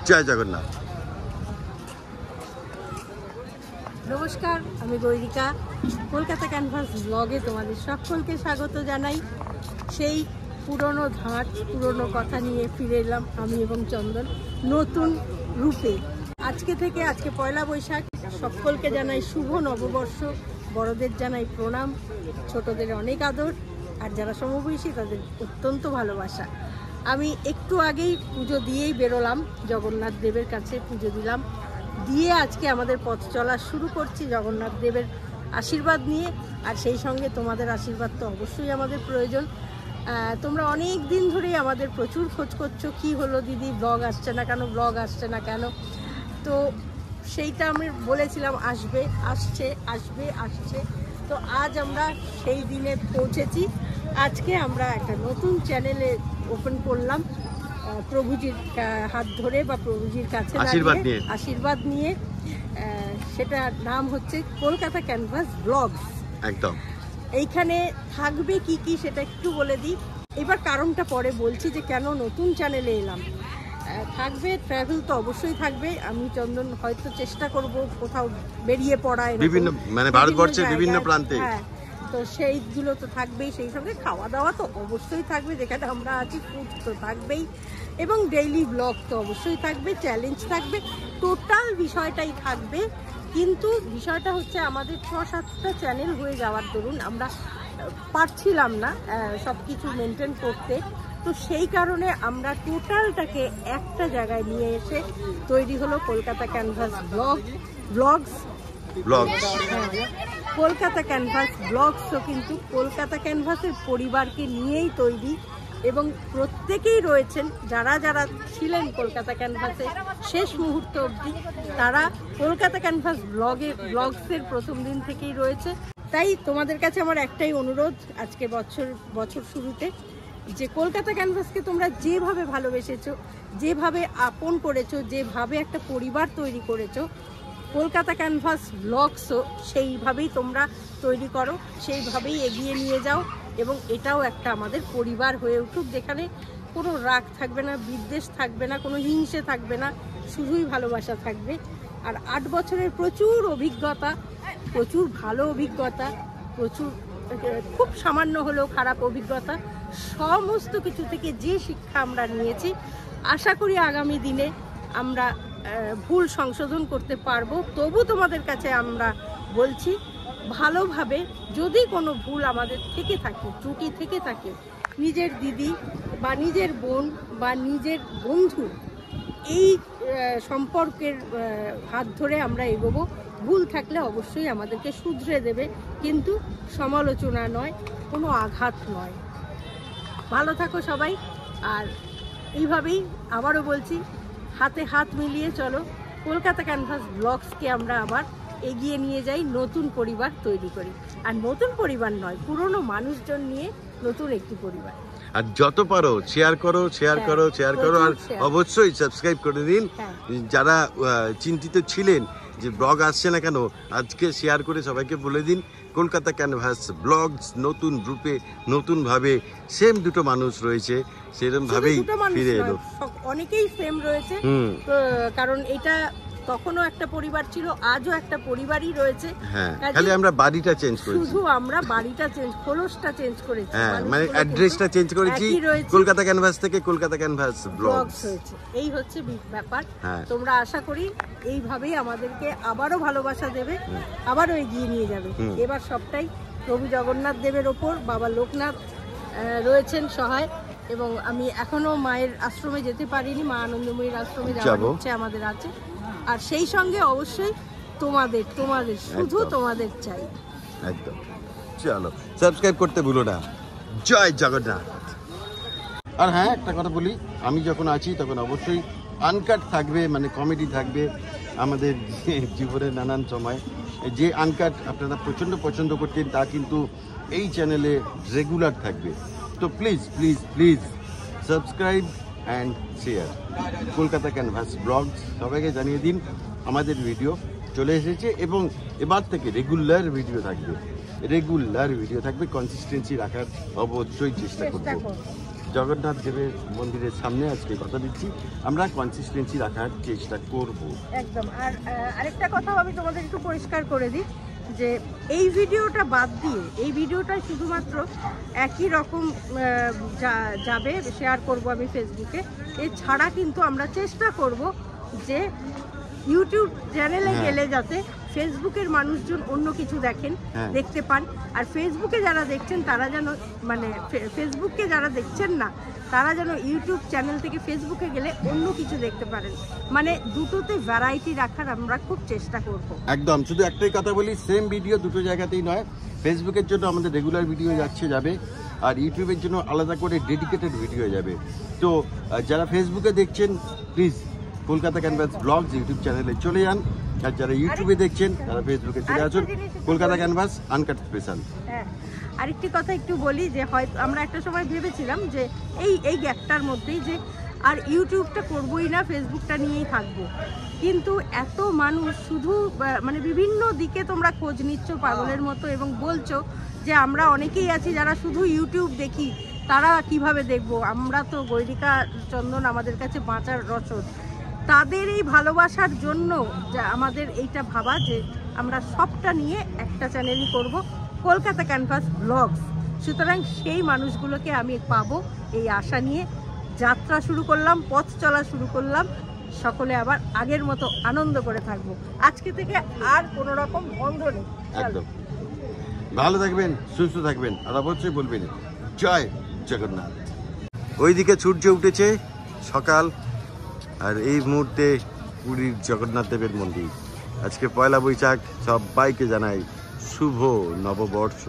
জয় জগন্নাথ। নমস্কার, আমি গৈরিকা। কলকাতা ক্যানভাস ব্লগে তোমাদের সকলকে স্বাগত জানাই। সেই পুরনো ধাঁচ, পুরনো কথা নিয়ে ফিরে এলাম আমি এবং চন্দন নতুন রূপে। আজকে পয়লা বৈশাখ, সকলকে জানাই শুভ নববর্ষ। বড়দের জানাই প্রণাম, ছোটদের অনেক আদর, আর যারা সমবয়সী তাদের অত্যন্ত ভালোবাসা। আমি একটু আগেই পুজো দিয়েই বেরোলাম, জগন্নাথ দেবের কাছে পুজো দিলাম, দিয়ে আজকে আমাদের পথ চলা শুরু করছি জগন্নাথ দেবের আশীর্বাদ নিয়ে। আর সেই সঙ্গে তোমাদের আশীর্বাদ তো অবশ্যই আমাদের প্রয়োজন। তোমরা অনেক দিন ধরেই আমাদের প্রচুর খোঁজ করছো, কি হলো দিদি, ব্লগ আসছে না কেন, ব্লগ আসছে না কেন। তো সেইটা আমি বলেছিলাম আসছে। তো আজ আমরা সেই দিনে পৌঁছেছি। আজকে আমরা একটা নতুন চ্যানেলে ওপেন করলাম, প্রভুজির হাত ধরে বা প্রভুজির কাছে আশীর্বাদ নিয়ে। সেটার নাম হচ্ছে কলকাতা ক্যানভাস ব্লগস। একদম। এইখানে থাকবে কি কি সেটা একটু বলে দিই, এবার কারণটা পরে বলছি যে কেন নতুন চ্যানেলে এলাম। থাকবে ট্রাভেল তো অবশ্যই থাকবে। আমি চন্দন হয়তো চেষ্টা করব কোথাও বেরিয়ে পড়ায়, বিভিন্ন মানে ভারতবর্ষের বিভিন্ন প্রান্তে। হ্যাঁ, তো সেইগুলো তো থাকবেই। সেই সঙ্গে খাওয়া দাওয়া তো অবশ্যই থাকবে, যেখানে আমরা আছি ফুড তো থাকবেই, এবং ডেইলি ব্লগ তো অবশ্যই থাকবে, চ্যালেঞ্জ থাকবে, টোটাল বিষয়টাই থাকবে। কিন্তু বিষয়টা হচ্ছে আমাদের 6-7টা চ্যানেল হয়ে যাওয়ার দরুন আমরা পারছিলাম না সব কিছু মেনটেন করতে। তো সেই কারণে আমরা টোটালটাকে একটা জায়গায় নিয়ে এসে তৈরি হলো Kolkata canvas Blogs. Kolkata Canvas ব্লগসও কিন্তু কলকাতা ক্যানভাসের পরিবারকে নিয়েই তৈরি, এবং প্রত্যেকেই রয়েছেন যারা যারা ছিলেন কলকাতা ক্যানভাসে শেষ মুহূর্ত অবধি, তারা কলকাতা ক্যানভাস ব্লগসের প্রথম দিন থেকেই রয়েছে। তাই তোমাদের কাছে আমার একটাই অনুরোধ আজকে বছর শুরুতে, যে কলকাতা ক্যানভাসকে তোমরা যেভাবে ভালোবেসেছো, যেভাবে আপন করেছো, যেভাবে একটা পরিবার তৈরি করেছো, কলকাতা ক্যানভাস ব্লগসও সেইভাবেই তোমরা তৈরি করো, সেইভাবেই এগিয়ে নিয়ে যাও, এবং এটাও একটা আমাদের পরিবার হয়ে উঠুক, যেখানে কোনো রাগ থাকবে না, বিদ্বেষ থাকবে না, কোনো হিংসে থাকবে না, শুধুই ভালোবাসা থাকবে। আর 8 বছরের প্রচুর অভিজ্ঞতা, প্রচুর ভালো অভিজ্ঞতা, প্রচুর খুব সামান্য হলেও খারাপ অভিজ্ঞতা, সমস্ত কিছু থেকে যে শিক্ষা আমরা নিয়েছি, আশা করি আগামী দিনে আমরা ভুল সংশোধন করতে পারবো। তবু তোমাদের কাছে আমরা বলছি, ভালোভাবে যদি কোনো ভুল আমাদের থেকে থাকে, ত্রুটি থেকে থাকে, নিজের দিদি বা নিজের বোন বা নিজের বন্ধু, এই সম্পর্কের হাত ধরে আমরা এগোবো। ভুল থাকলে অবশ্যই আমাদেরকে শুধরে দেবে, কিন্তু সমালোচনা নয়, কোনো আঘাত নয়। ভালো থাকো সবাই। আর এইভাবেই আবারও বলছি, হাতে হাত মিলিয়ে চলো, কলকাতা ক্যানভাস ব্লগসকে আমরা আবার এগিয়ে নিয়ে যাই, নতুন পরিবার তৈরি করি। আর নতুন পরিবার নয়, পুরনো মানুষজন নিয়ে নতুন একটি পরিবার। আর যত পারো শেয়ার করো, আর অবশ্যই সাবস্ক্রাইব করে দিন। যারা চিন্তিত ছিলেন যে ব্লগ আসছে না কেন, আজকে শেয়ার করে সবাইকে বলে দিন কলকাতা ক্যানভাস ব্লগস নতুন রূপে, নতুনভাবে, সেম দুটো মানুষ রয়েছে, সেরকম ভাবেই ফিরে এলো। অনেকেই সেম রয়েছে, কারণ এটা তখনও একটা পরিবার ছিল, আজও একটা পরিবারই রয়েছে। হ্যাঁ, খালি আমরা বাড়িটা চেঞ্জ করেছি, শুধু আমরা বাড়িটা চেঞ্জ, খোলসটা চেঞ্জ করেছি। হ্যাঁ, মানে অ্যাড্রেসটা চেঞ্জ করেছি, কলকাতা ক্যানভাস থেকে কলকাতা ক্যানভাস ব্লগস হয়েছে। এই হচ্ছে ব্যাপার। তোমরা আশা করি এইভাবেই আমাদেরকে আবারও ভালোবাসা দেবে, আবারও এগিয়ে নিয়ে যাবে। এবার সবটাই প্রভু জগন্নাথ দেবের ওপর। বাবা লোকনাথ রয়েছেন সহায়, এবং আমি এখনো মায়ের আশ্রমে যেতে পারিনি, মা আনন্দময়ীর আশ্রমে যাওয়ার ইচ্ছে আমাদের আছে। আর সেই সঙ্গে অবশ্যই তোমাদের শুধু তোমাদের চাই। একদম। চলো, সাবস্ক্রাইব করতে ভুলো না। জয় জগন্নাথ। আর হ্যাঁ, একটা কথা বলি, আমি যখন আছি তখন অবশ্যই আনকাট থাকবে, মানে কমেডি থাকবে আমাদের জীবনের নানান সময়। যে আনকাট আপনারা প্রচণ্ড পছন্দ করতেন, তা কিন্তু এই চ্যানেলে রেগুলার থাকবে। তো please please please subscribe and share. Kolkata canvas blogs সবাইকে জানিয়ে দিন আমাদের ভিডিও চলে এসেছে, এবং এবার থেকে রেগুলার ভিডিও থাকবে, কনসিস্টেন্সি রাখার অবশ্যই চেষ্টা করব। জগন্নাথ দেবের মন্দিরের সামনে আজকে কথা দিচ্ছি আমরা কনসিস্টেন্সি রাখার চেষ্টা করব। একদম। আর আরেকটা কথাও আমি তোমাদের একটু পরিষ্কার করে দিই যে এই ভিডিওটা বাদ দিয়ে এই ভিডিওটা শুধুমাত্র একই রকম যাবে, শেয়ার করব আমি ফেসবুকে। এছাড়া কিন্তু আমরা চেষ্টা করব যে ইউটিউব চ্যানেলে গেলে যাতে ফেসবুকের মানুষজন অন্য কিছু দেখতে পান, আর ফেসবুকে যারা দেখছেন তারা যেন মানে ফেসবুককে যারা দেখছেন না তারা যেন ইউটিউব চ্যানেল থেকে ফেসবুকে গেলে অন্য কিছু দেখতে পারেন। মানে দুটোতে ভ্যারাইটি রাখার আমরা খুব চেষ্টা করব। একদম, শুধু একটাই কথা বলি, সেম ভিডিও দুটো জায়গাতেই নয়। ফেসবুকের জন্য আমাদের রেগুলার ভিডিও যাবে, আর ইউটিউবের জন্য আলাদা করে ডেডিকেটেড ভিডিও যাবে। তো যারা ফেসবুকে দেখছেন please Kolkata canvas blogs YouTube চ্যানেলে চলে যান, আর যারা ইউটিউবে দেখছেন তারা ফেসবুকে চলে আসুন কলকাতা ক্যানভাস আনকাট স্পেশাল। হ্যাঁ, আরেকটি কথা একটু বলি যে হয়তো আমরা একটা সময় ভেবেছিলাম যে এই গ্যাপটার মধ্যেই যে আর ইউটিউবটা করবোই না, ফেসবুকটা নিয়েই থাকবো, কিন্তু এত মানুষ শুধু মানে বিভিন্ন দিকে তোমরা খোঁজ নিচ্ছ পাগলের মতো এবং বলছো যে আমরা অনেকেই আছি যারা শুধু ইউটিউব দেখি, তারা কিভাবে দেখবো, আমরা তো গৈরিকা চন্দন আমাদের কাছে বাঁচার রসদ। তাদের এই ভালোবাসার জন্য আমাদের এইটা ভাবা যে আমরা সবটা নিয়ে একটা চ্যানেলই করব, কলকাতা ক্যানভাস ব্লগস। সুতরাং সেই মানুষগুলোকে আমি পাবো এই আশা নিয়ে যাত্রা শুরু করলাম, পথ চলা শুরু করলাম। সকলে আবার আগের মতো আনন্দ করে থাকবো। আজকে থেকে আর কোনো রকম বন্ধ নেই। একদম, ভালো থাকবেন, সুস্থ থাকবেন, আর অবশ্যই বলবেন জয় জগন্নাথ। ওইদিকে সূর্য উঠেছে সকাল, আর এই মুহূর্তে পুরীর জগন্নাথ দেবের মন্দির। আজকে পয়লা বৈশাখ, সবাইকে জানাই শুভ নববর্ষ।